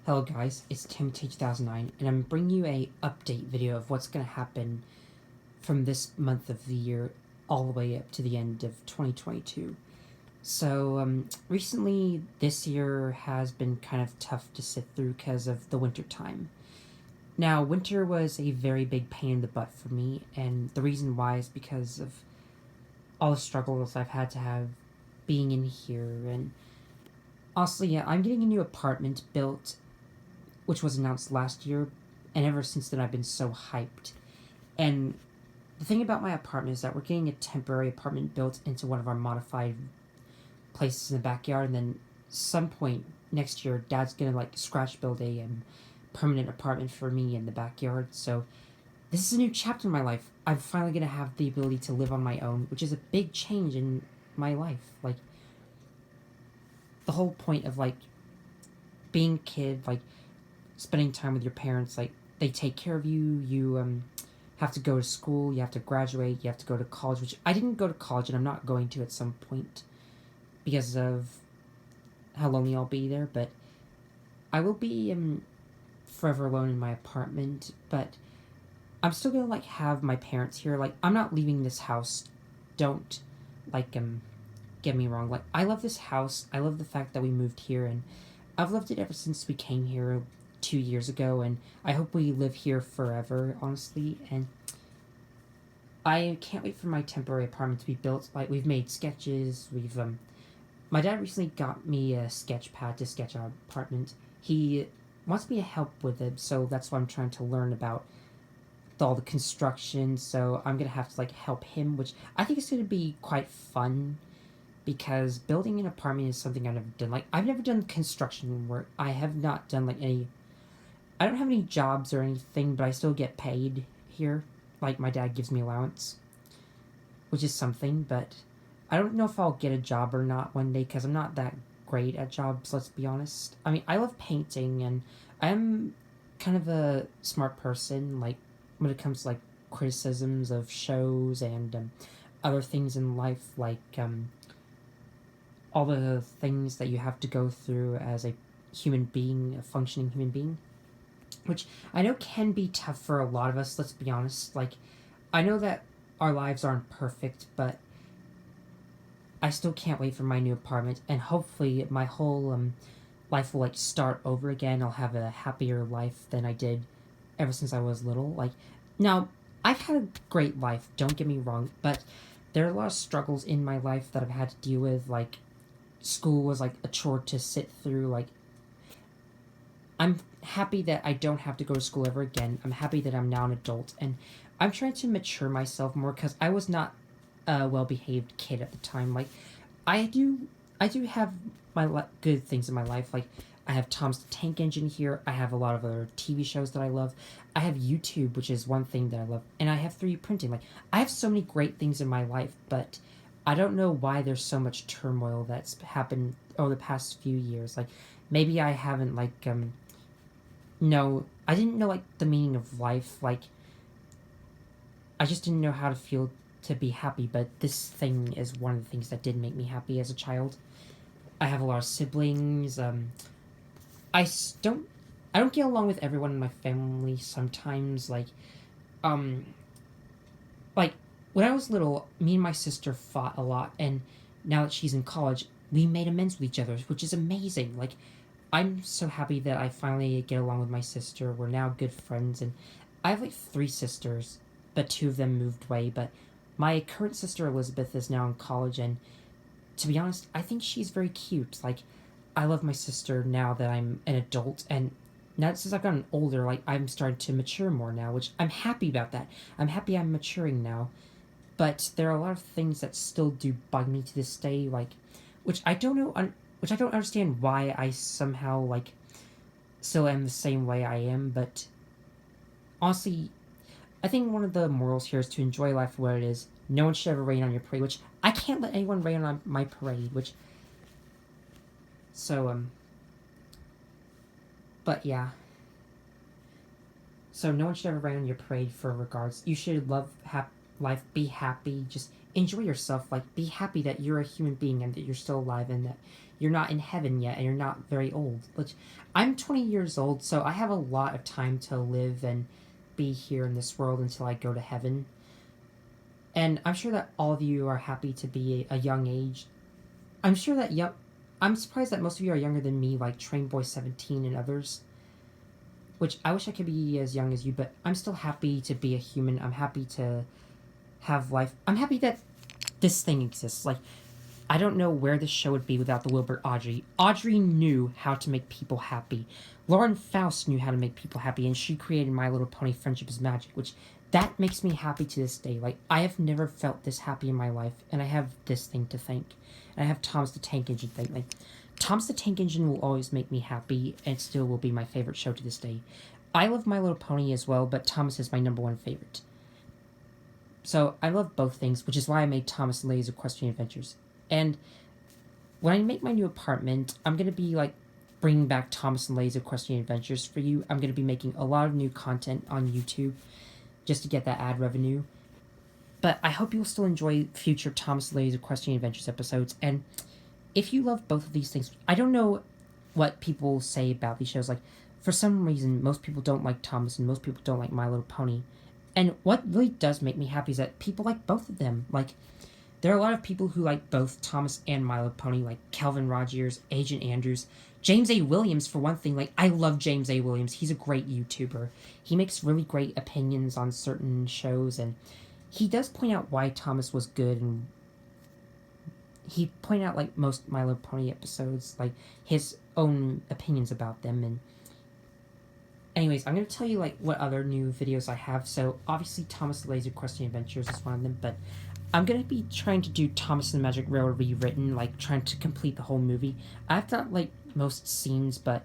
Hello guys, it's Tim2009 and I'm bringing you a update video of what's going to happen from this month of the year all the way up to the end of 2022. Recently this year has been kind of tough to sit through because of the winter time. Now, winter was a very big pain in the butt for me, and the reason why is because of all the struggles I've had to have being in here. And honestly, yeah, I'm getting a new apartment built which was announced last year, and ever since then I've been so hyped. And the thing about my apartment is that we're getting a temporary apartment built into one of our modified places in the backyard, and then some point next year, Dad's gonna like scratch build a permanent apartment for me in the backyard. So this is a new chapter in my life. I'm finally gonna have the ability to live on my own, which is a big change in my life. Like the whole point of like being a kid, like spending time with your parents, like they take care of you. You have to go to school, you have to graduate, you have to go to college, which I didn't go to college and I'm not going to at some point because of how lonely I'll be there. But I will be forever alone in my apartment, but I'm still gonna like have my parents here. Like I'm not leaving this house. Don't like get me wrong. Like I love this house. I love the fact that we moved here, and I've loved it ever since we came here 2 years ago, and I hope we live here forever, honestly. And I can't wait for my temporary apartment to be built. Like we've made sketches. We've my dad recently got me a sketch pad to sketch our apartment. He wants me to help with it, so that's what I'm trying to learn about all the construction. So I'm gonna have to like help him, which I think is gonna be quite fun because building an apartment is something I've never done. Like I've never done construction work. I have not done like any. I don't have any jobs or anything, but I still get paid here. Like my dad gives me allowance, which is something. But I don't know if I'll get a job or not one day because I'm not that great at jobs. Let's be honest. I mean, I love painting and I'm kind of a smart person. Like when it comes to like criticisms of shows and other things in life, like all the things that you have to go through as a human being, a functioning human being, which I know can be tough for a lot of us, let's be honest. Like, I know that our lives aren't perfect, but I still can't wait for my new apartment, and hopefully my whole life will like start over again. I'll have a happier life than I did ever since I was little. Like, now, I've had a great life, don't get me wrong, but there are a lot of struggles in my life that I've had to deal with. Like, school was like a chore to sit through. Like, I'm happy that I don't have to go to school ever again. I'm happy that I'm now an adult, and I'm trying to mature myself more because I was not a well-behaved kid at the time. Like, I do, I do have my good things in my life. Like, I have Tom's the Tank Engine here. I have a lot of other TV shows that I love. I have YouTube, which is one thing that I love, and I have 3D printing. Like, I have so many great things in my life, but I don't know why there's so much turmoil that's happened over the past few years. Like, maybe I haven't like no, I didn't know like the meaning of life. Like I just didn't know how to feel to be happy. But this thing is one of the things that did make me happy as a child. I have a lot of siblings. I don't. I don't get along with everyone in my family sometimes. Um, like when I was little, me and my sister fought a lot, and now that she's in college, we made amends with each other, which is amazing. Like I'm so happy that I finally get along with my sister. We're now good friends, and I have like 3 sisters, but 2 of them moved away. But my current sister Elizabeth is now in college, and to be honest, I think she's very cute. Like, I love my sister now that I'm an adult, and now since I've gotten older, like I'm starting to mature more now, which I'm happy about that. I'm happy I'm maturing now, but there are a lot of things that still do bug me to this day, like which I don't know, which I don't understand why I somehow like still am the same way I am. But honestly, I think one of the morals here is to enjoy life for what it is. No one should ever rain on your parade, which I can't let anyone rain on my parade. Which so but yeah. So no one should ever rain on your parade for regards. You should love life, be happy, just enjoy yourself. Like be happy that you're a human being and that you're still alive and that you're not in heaven yet and you're not very old. Which I'm 20 years old, so I have a lot of time to live and be here in this world until I go to heaven. And I'm sure that all of you are happy to be a young age. I'm sure that I'm surprised that most of you are younger than me, like Trainboy17 and others. Which I wish I could be as young as you, but I'm still happy to be a human. I'm happy to have life. I'm happy that this thing exists. Like, I don't know where this show would be without the Wilbur Audrey. Audrey knew how to make people happy. Lauren Faust knew how to make people happy, and she created My Little Pony Friendship is Magic, which that makes me happy to this day. Like, I have never felt this happy in my life, and I have this thing to thank. And I have Thomas the Tank Engine to thank. Like, Thomas the Tank Engine will always make me happy, and still will be my favorite show to this day. I love My Little Pony as well, but Thomas is my #1 favorite. So I love both things, which is why I made Thomas and Lay's Equestrian Adventures. And when I make my new apartment, I'm going to be, like, bringing back Thomas and Lay's Equestrian Adventures for you. I'm going to be making a lot of new content on YouTube just to get that ad revenue. But I hope you'll still enjoy future Thomas and Lay's Equestrian Adventures episodes. And if you love both of these things, I don't know what people say about these shows. Like, for some reason, most people don't like Thomas and most people don't like My Little Pony. And what really does make me happy is that people like both of them. Like, there are a lot of people who like both Thomas and My Little Pony, like Calvin Rogers, Agent Andrews, James A. Williams, for one thing. Like, I love James A. Williams. He's a great YouTuber. He makes really great opinions on certain shows, and he does point out why Thomas was good, and he pointed out, like, most My Little Pony episodes, like, his own opinions about them. And anyways, I'm going to tell you, like, what other new videos I have. So, obviously, Thomas the Laser Equestrian Adventures is one of them, but I'm going to be trying to do Thomas and the Magic Railroad rewritten, like, trying to complete the whole movie. I've got, like, most scenes, but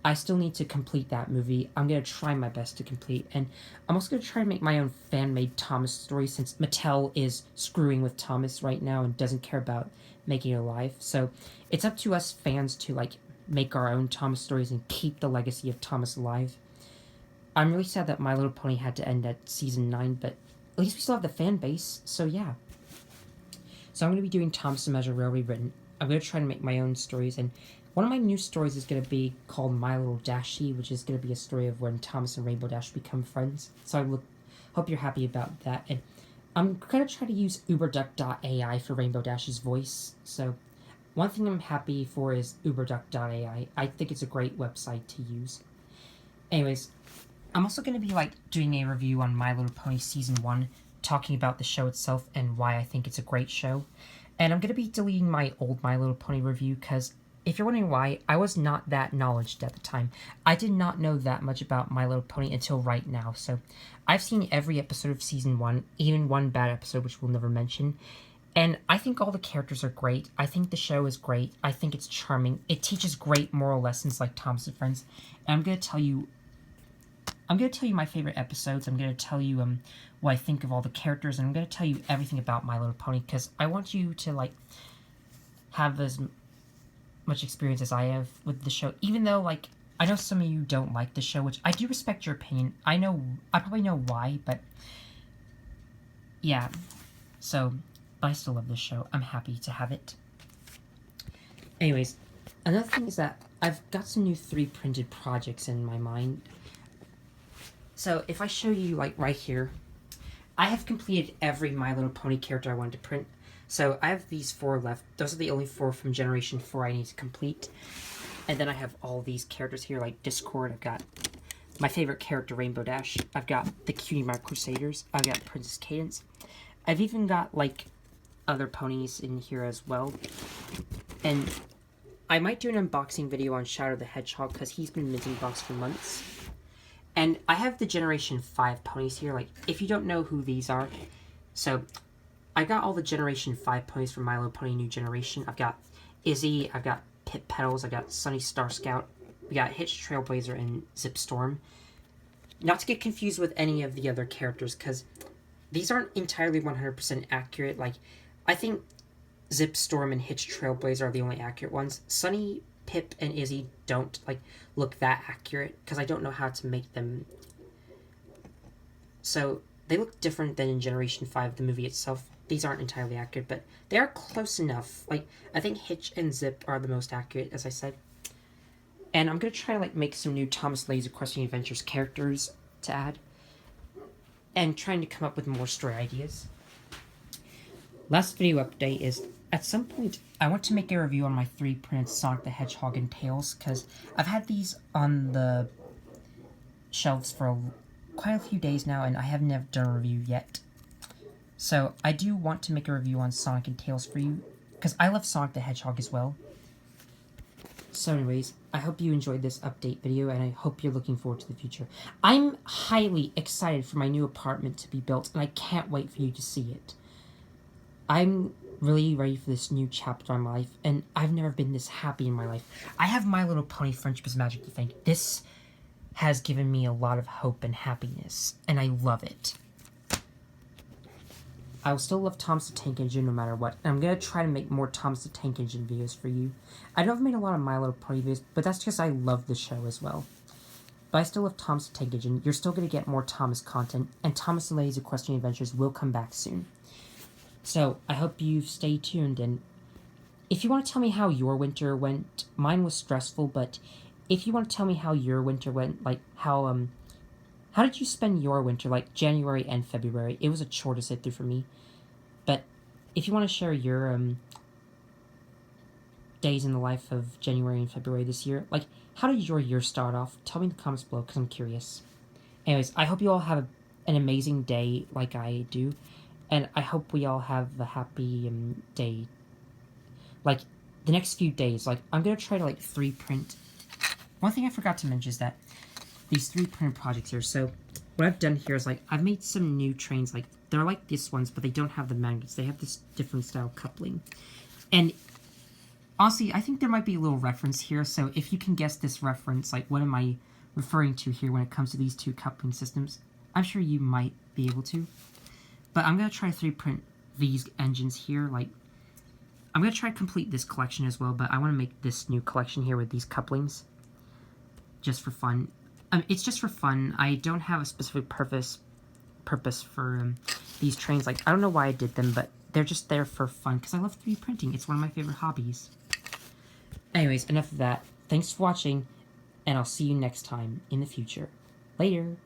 I still need to complete that movie. I'm going to try my best to complete, and I'm also going to try to make my own fan-made Thomas story, since Mattel is screwing with Thomas right now and doesn't care about making it alive. So, it's up to us fans to, like, make our own Thomas stories and keep the legacy of Thomas alive. I'm really sad that My Little Pony had to end at season 9, but at least we still have the fan base, so yeah. So I'm going to be doing Thomas and Magic Railroad rewritten. I'm going to try to make my own stories, and one of my new stories is going to be called My Little Dashie, which is going to be a story of when Thomas and Rainbow Dash become friends. So I hope you're happy about that. And I'm going to try to use uberduck.ai for Rainbow Dash's voice. So one thing I'm happy for is uberduck.ai. I think it's a great website to use. Anyways, I'm also going to be, like, doing a review on My Little Pony Season 1, talking about the show itself and why I think it's a great show. And I'm going to be deleting my old My Little Pony review, because if you're wondering why, I was not that knowledgeable at the time. I did not know that much about My Little Pony until right now. So I've seen every episode of Season 1, even one bad episode, which we'll never mention. And I think all the characters are great. I think the show is great. I think it's charming. It teaches great moral lessons like Thomas and Friends. And I'm going to tell you my favorite episodes. I'm going to tell you what I think of all the characters, and I'm going to tell you everything about My Little Pony, because I want you to, like, have as much experience as I have with the show. Even though, like, I know some of you don't like the show, which I do respect your opinion. I probably know why, but yeah. So, I still love this show. I'm happy to have it. Anyways, another thing is that I've got some new 3D printed projects in my mind. So, if I show you, like, right here, I have completed every My Little Pony character I wanted to print. So, I have these 4 left. Those are the only 4 from Generation 4 I need to complete. And then I have all these characters here, like Discord. I've got my favorite character, Rainbow Dash. I've got the Cutie Mark Crusaders. I've got Princess Cadence. I've even got, like, other ponies in here as well. And I might do an unboxing video on Shadow the Hedgehog, because he's been minting box for months. And I have the Generation 5 ponies here. Like, if you don't know who these are, so I got all the Generation 5 ponies from My Little Pony New Generation. I've got Izzy, I've got Pip Petals, I've got Sunny Star Scout, we got Hitch Trailblazer, and Zip Storm. Not to get confused with any of the other characters, because these aren't entirely 100% accurate. Like, I think Zip Storm and Hitch Trailblazer are the only accurate ones. Sunny, Pip, and Izzy don't, like, look that accurate, because I don't know how to make them. So, they look different than in Generation 5, the movie itself. these aren't entirely accurate, but they are close enough. Like, I think Hitch and Zip are the most accurate, as I said. And I'm gonna try to like make some new Thomas Laser Questing Adventures characters to add, and trying to come up with more story ideas. Last video update is, at some point, I want to make a review on my 3 printed Sonic the Hedgehog and Tails, because I've had these on the shelves for quite a few days now, and I have never done a review yet. So I do want to make a review on Sonic and Tails for you, because I love Sonic the Hedgehog as well. So anyways, I hope you enjoyed this update video, and I hope you're looking forward to the future. I'm highly excited for my new apartment to be built, and I can't wait for you to see it. I'm really ready for this new chapter in my life, and I've never been this happy in my life. I have My Little Pony Friendship is Magic to thank. This has given me a lot of hope and happiness, and I love it. I will still love Thomas the Tank Engine no matter what, and I'm going to try to make more Thomas the Tank Engine videos for you. I know I've made a lot of My Little Pony videos, but that's because I love the show as well. But I still love Thomas the Tank Engine. You're still going to get more Thomas content, and Thomas the Laser Questing Adventures will come back soon. So, I hope you stay tuned, and if you want to tell me how your winter went, mine was stressful, but if you want to tell me how your winter went, like, how did you spend your winter, like, January and February? It was a chore to sit through for me, but if you want to share your, days in the life of January and February this year, like, how did your year start off? Tell me in the comments below, because I'm curious. Anyways, I hope you all have an amazing day like I do. And I hope we all have a happy day. Like, the next few days, like, I'm going to try to, like, 3 print. One thing I forgot to mention is that these 3 printed projects here. So, what I've done here is, like, I've made some new trains. Like, they're like these ones, but they don't have the magnets. They have this different style coupling. And, honestly, I think there might be a little reference here. So, if you can guess this reference, like, what am I referring to here when it comes to these 2 coupling systems? I'm sure you might be able to. But I'm going to try to 3 print these engines here. Like, I'm going to try to complete this collection as well, but I want to make this new collection here with these couplings. Just for fun. It's just for fun. I don't have a specific purpose for these trains. Like, I don't know why I did them, but they're just there for fun, because I love 3D printing. It's one of my favorite hobbies. Anyways, enough of that. Thanks for watching, and I'll see you next time in the future. Later!